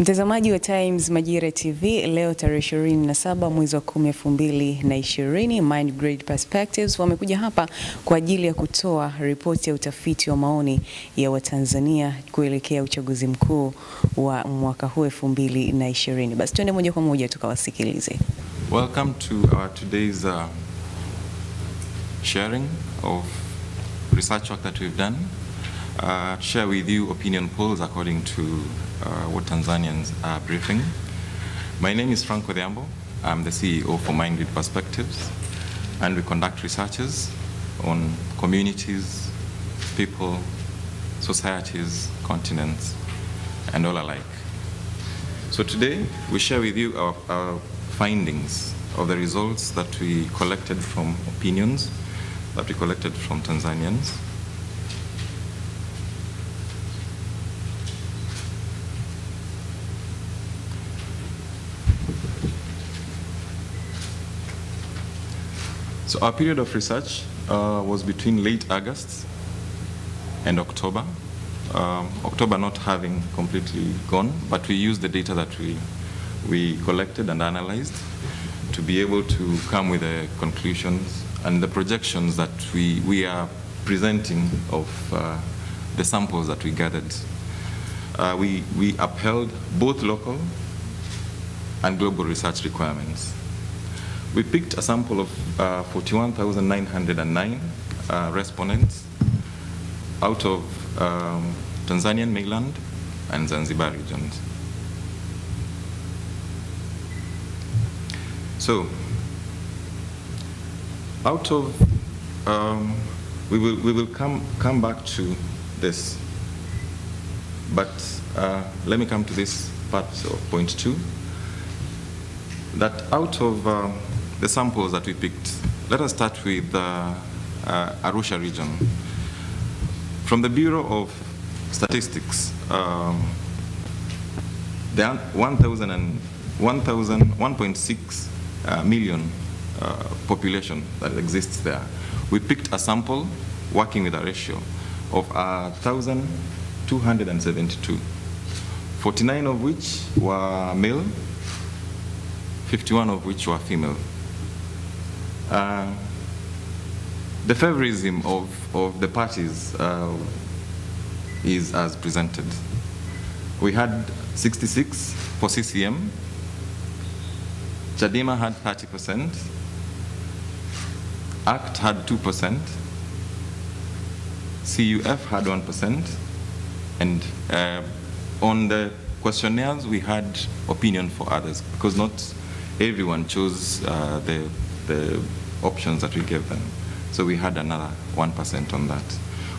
Mtazamaji wa Times Majira TV, leo tarehe 27 mwezi wa 10 2020, Mind Grade Perspectives wamekuja hapa kwa ajili ya kutoa ripoti ya utafiti wa maoni ya Watanzania kuelekea uchaguzi mkuu wa mwaka huu 2020. Basi tuende moja kwa moja tukawasikilize. Welcome to our today's sharing of research work that we've done. Share with you opinion polls according to what Tanzanians are briefing. My name is Franco Odhiambo. I'm the CEO for Mind Grade Perspectives, and we conduct researches on communities, people, societies, continents, and all alike. So today we share with you our findings of the results that we collected from opinions that we collected from Tanzanians. So our period of research was between late August and October. October not having completely gone, but we used the data that we collected and analyzed to be able to come with the conclusions and the projections that we are presenting of the samples that we gathered. We upheld both local and global research requirements. We picked a sample of 41,909 respondents out of Tanzanian mainland and Zanzibar regions. So, out of we will come back to this, but let me come to this part of point 2. That out of the samples that we picked, let us start with Arusha region. From the Bureau of Statistics, the 1.6 million population that exists there. We picked a sample working with a ratio of 1,272, 49 of which were male, 51 of which were female. The favorism of the parties is as presented. We had 66 for CCM, Chadema had 30%, ACT had 2%, CUF had 1%, and on the questionnaires we had opinion for others, because not everyone chose the options that we gave them. So we had another 1% on that.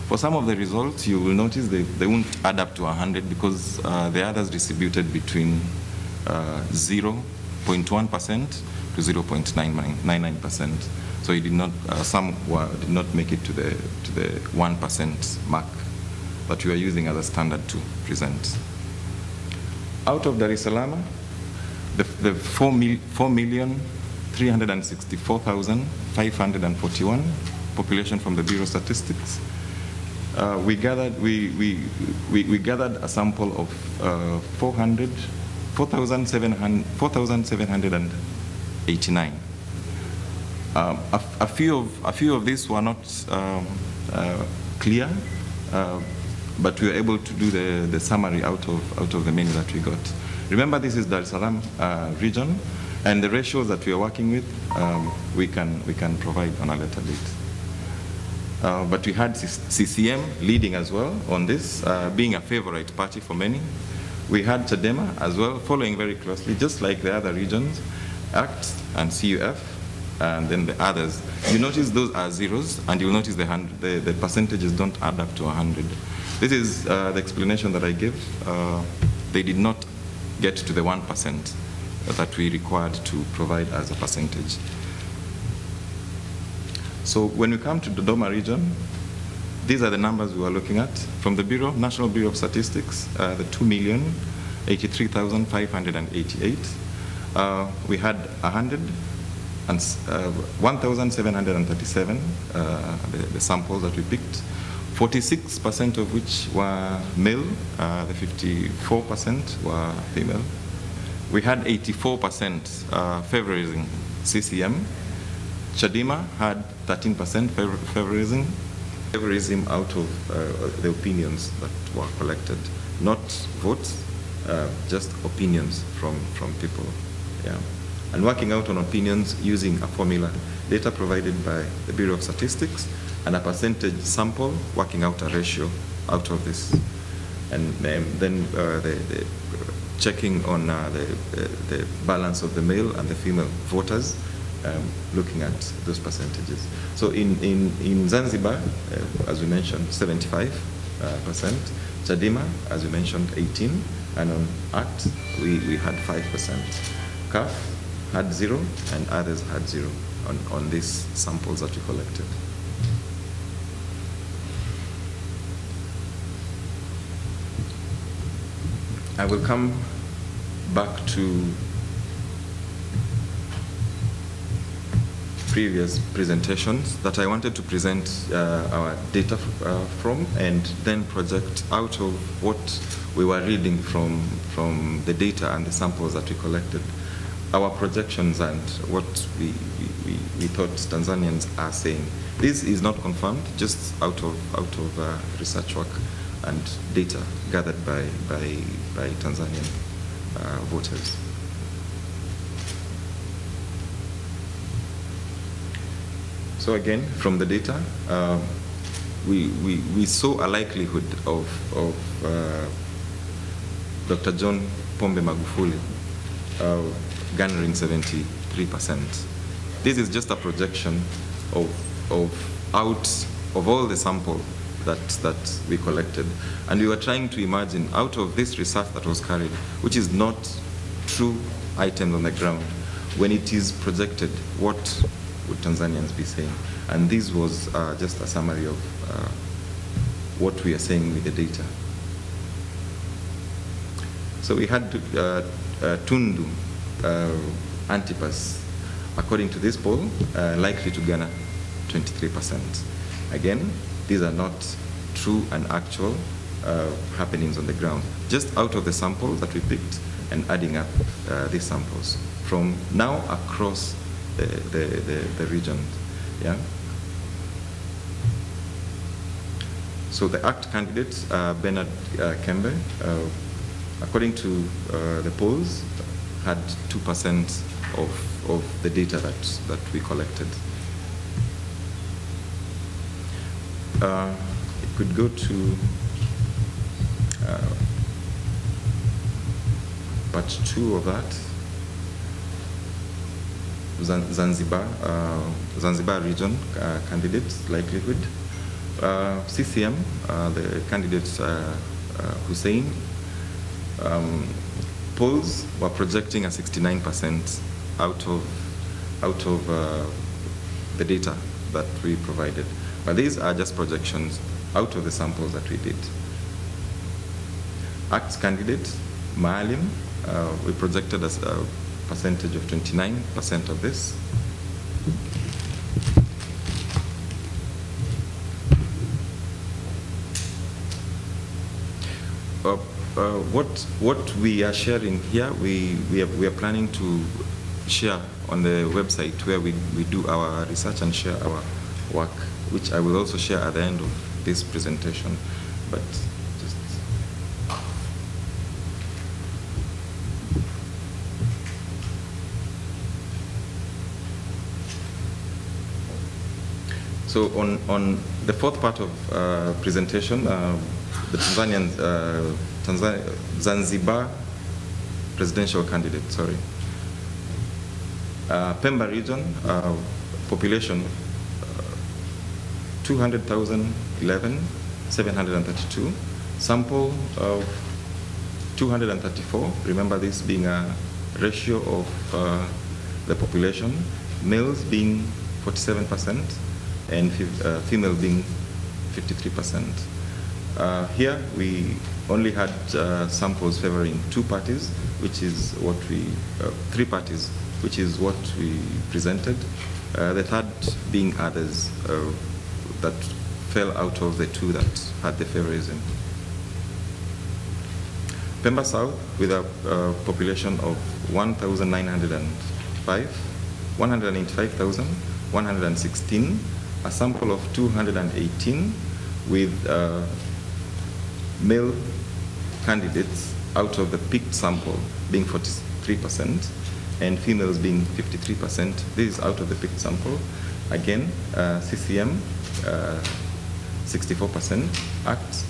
For some of the results, you will notice they won't add up to 100 because the others distributed between 0.1% to 0.99%. So it did not, some did not make it to the 1% mark that we are using as a standard to present. Out of Dar es Salaam, the 4,364,541 population from the Bureau of Statistics, we gathered a sample of 4,789. A few of these were not clear, but we were able to do the summary out of the menu that we got. Remember, this is Dar es Salaam region, and the ratios that we are working with, we can provide on a later date. But we had CCM leading as well on this, being a favorite party for many. We had Chadema as well, following very closely, just like the other regions, ACT and CUF, and then the others. You notice those are zeros, and you'll notice the percentages don't add up to 100. This is the explanation that I give. They did not get to the 1% that we required to provide as a percentage. So when we come to the Dodoma region, these are the numbers we are looking at. From the Bureau, National Bureau of Statistics, the 2,083,588. We had 1,737 the samples that we picked. 46% of which were male, the 54% were female. We had 84% favoring CCM. Chadema had 13% favorism out of the opinions that were collected, not votes, just opinions from people. Yeah. And working out on opinions using a formula, data provided by the Bureau of Statistics, and a percentage sample, working out a ratio out of this. And then the checking on the balance of the male and the female voters, looking at those percentages. So in Zanzibar, as we mentioned, 75%. Chadema, as we mentioned, 18%. And on ACT, we had 5%. CAF had 0, and others had 0 on these samples that we collected. I will come back to previous presentations that I wanted to present our data from, and then project out of what we were reading from the data and the samples that we collected, our projections and what we thought Tanzanians are saying. This is not confirmed, just out of research work and data gathered by Tanzanian voters. So again, from the data, we saw a likelihood of Dr. John Pombe Magufuli garnering 73%. This is just a projection of all the sample that we collected. And we were trying to imagine, out of this research that was carried, which is not true items on the ground, when it is projected, what would Tanzanians be saying? And this was just a summary of what we are saying with the data. So we had Tundu Antipas, according to this poll, likely to garner 23%. Again, these are not true and actual happenings on the ground, just out of the sample that we picked and adding up these samples from now across the region. Yeah. So the ACT candidate, Bernard Kembe, according to the polls, had 2% of the data that we collected. It could go to part 2 of that. Zanzibar region candidates likelihood. CCM, the candidate Hussein, polls were projecting a 69% out of the data that we provided. But these are just projections out of the samples that we did. ACT's candidate, Maalim, we projected as a percentage of 29% of this. What we are sharing here, we are planning to share on the website where we do our research and share our work, which I will also share at the end of this presentation. But just so on the fourth part of presentation, the Tanzanian Zanzibar presidential candidate, sorry. Pemba region, population 200,011,732, sample of 234, remember this being a ratio of the population, males being 47% and female being 53%. Here we only had samples favoring two parties, which is what we, three parties, which is what we presented. The third being others that fell out of the two that had the favorism. Pemba South, with a population of 195,116, a sample of 218, with male candidates out of the picked sample being 43% and females being 53%. This is out of the picked sample. Again, CCM 64%, ACT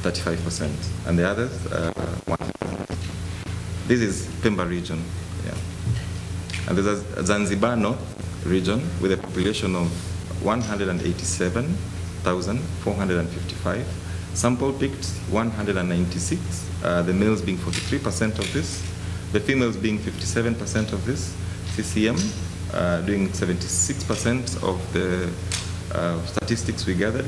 35%, and the others 1%. This is Pemba region, yeah. And there's a Zanzibar North region with a population of 187,455. Sample picked 196, the males being 43% of this, the females being 57% of this, CCM doing 76% of the statistics we gathered,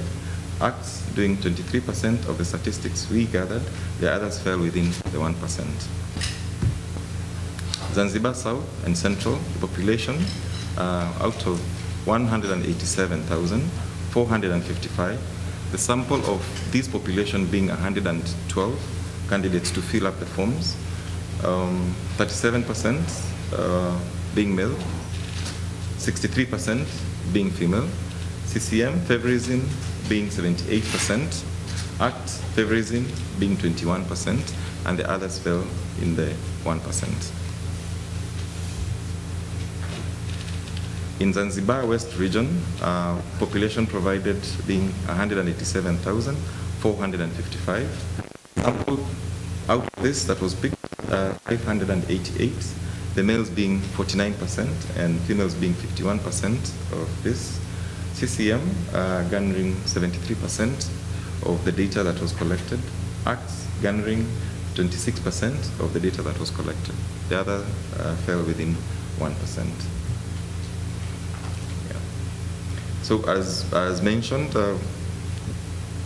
ACTS doing 23% of the statistics we gathered, the others fell within the 1%. Zanzibar South and Central, the population out of 187,455, the sample of this population being 112 candidates to fill up the forms, 37% being male, 63% being female, CCM favorism being 78%, ACT favorism being 21%, and the others fell in the 1%. In Zanzibar West region, population provided being 187,455. Sample out of this that was picked, 588, the males being 49% and females being 51% of this. CCM garnering 73% of the data that was collected. ACTS garnering 26% of the data that was collected. The other fell within 1%. So as mentioned,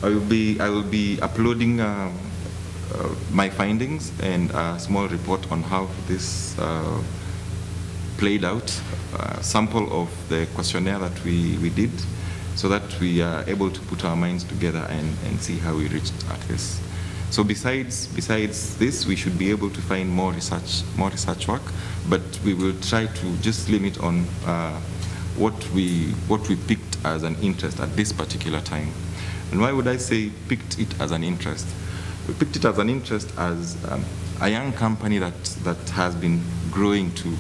I will be uploading my findings and a small report on how this played out, sample of the questionnaire that we did, so that we are able to put our minds together and see how we reached at this. So besides this, we should be able to find more research work, but we will try to just limit on what we picked as an interest at this particular time. And why would I say picked it as an interest? We picked it as an interest as a young company that has been growing to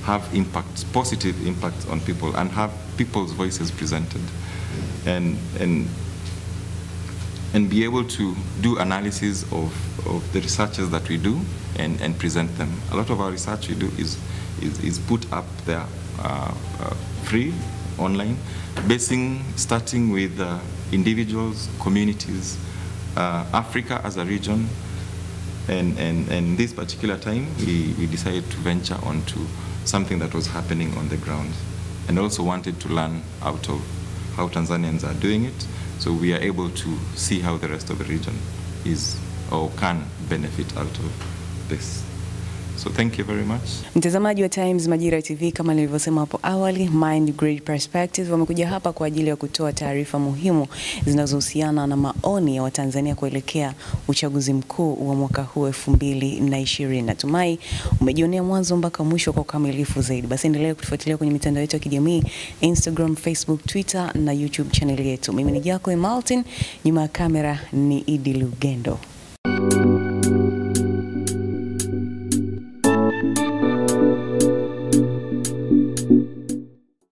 have impacts, positive impacts on people, and have people's voices presented, and be able to do analysis of the researches that we do and present them. A lot of our research we do is put up there free online, starting with individuals, communities, Africa as a region, and this particular time we decided to venture onto something that was happening on the ground, and also wanted to learn out of how Tanzanians are doing it, so we are able to see how the rest of the region is or can benefit out of this. So thank you very much. Mtazamaji wa Times Majira TV, kama nilivyosema hapo awali, Mind Great Perspectives wamekuja hapa kwa ajili ya kutoa taarifa muhimu zinazohusiana na maoni ya Watanzania kuelekea uchaguzi mkuu wa mwaka huu 2020. Natumai umejionea mwanzo mpaka mwisho kwa ukamilifu zaidi. Basi endelea kutufuatilia kwenye mitandao yetu ya kijamii, Instagram, Facebook, Twitter na YouTube channel yetu. Mimi ni Jako Martin, nyuma ya kamera ni Idi Lugendo.